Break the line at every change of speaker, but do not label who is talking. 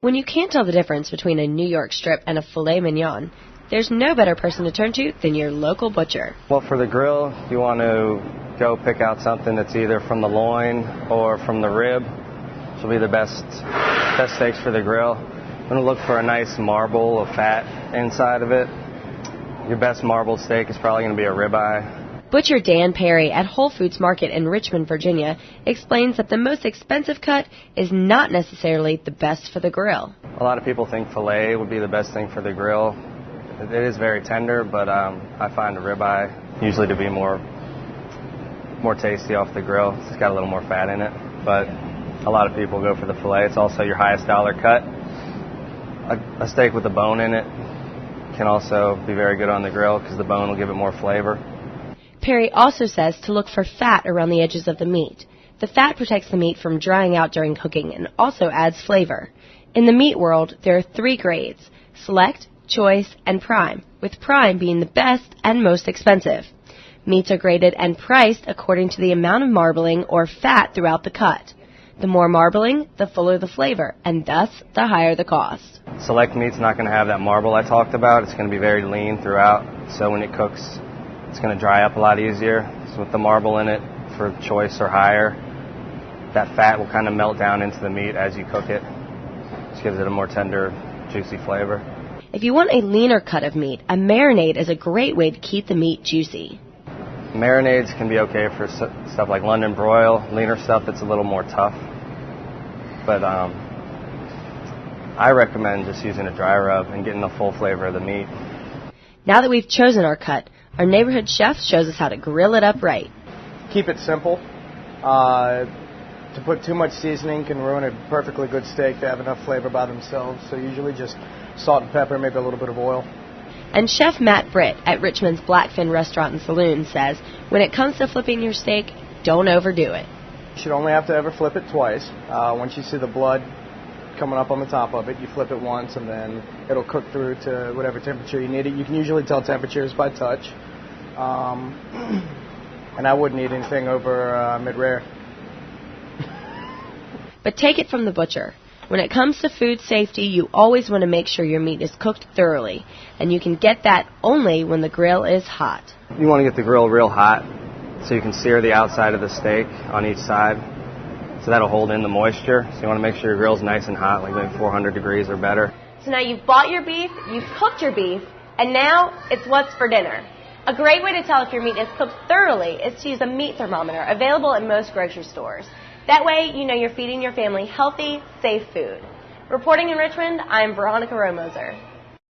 When you can't tell the difference between a New York strip and a filet mignon, there's no better person to turn to than your local butcher.
Well, for the grill, you want to go pick out something that's either from the loin or from the rib. This will be the best steaks for the grill. I'm going to look for a nice marble of fat inside of it. Your best marbled steak is probably going to be a ribeye.
Butcher Dan Perry at Whole Foods Market in Richmond, Virginia, explains that the most expensive cut is not necessarily the best for the grill.
A lot of people think filet would be the best thing for the grill. It is very tender, but I find a ribeye usually to be more tasty off the grill. It's got a little more fat in it, but a lot of people go for the filet. It's also your highest dollar cut. A steak with a bone in it can also be very good on the grill because the bone will give it more flavor.
Perry also says to look for fat around the edges of the meat. The fat protects the meat from drying out during cooking and also adds flavor. In the meat world, there are 3 grades: select, choice, and prime, with prime being the best and most expensive. Meats are graded and priced according to the amount of marbling or fat throughout the cut. The more marbling, the fuller the flavor, and thus the higher the cost.
Select meat's not going to have that marble I talked about. It's going to be very lean throughout, so when it cooks, it's going to dry up a lot easier. So with the marble in it for choice or higher, that fat will kind of melt down into the meat as you cook it. Just gives it a more tender, juicy flavor.
If you want a leaner cut of meat, a marinade is a great way to keep the meat juicy.
Marinades can be okay for stuff like London broil, leaner stuff that's a little more tough. But I recommend just using a dry rub and getting the full flavor of the meat.
Now that we've chosen our cut, our neighborhood chef shows us how to grill it up right.
Keep it simple. To put too much seasoning can ruin a perfectly good steak. They have enough flavor by themselves, so usually just salt and pepper, maybe a little bit of oil.
And Chef Matt Britt at Richmond's Blackfinn restaurant and saloon says, when it comes to flipping your steak, don't overdo it.
You should only have to ever flip it twice. Once you see the blood coming up on the top of it, you flip it once, and then it'll cook through to whatever temperature you need it. You can usually tell temperatures by touch. And I wouldn't eat anything over mid-rare.
But take it from the butcher. When it comes to food safety, you always want to make sure your meat is cooked thoroughly, and you can get that only when the grill is hot.
You want to get the grill real hot so you can sear the outside of the steak on each side, so that'll hold in the moisture. So you want to make sure your grill's nice and hot, like maybe 400 degrees or better.
So now you've bought your beef, you've cooked your beef, and now it's what's for dinner. A great way to tell if your meat is cooked thoroughly is to use a meat thermometer available in most grocery stores. That way, you know you're feeding your family healthy, safe food. Reporting in Richmond, I'm Veronica Rohrmoser.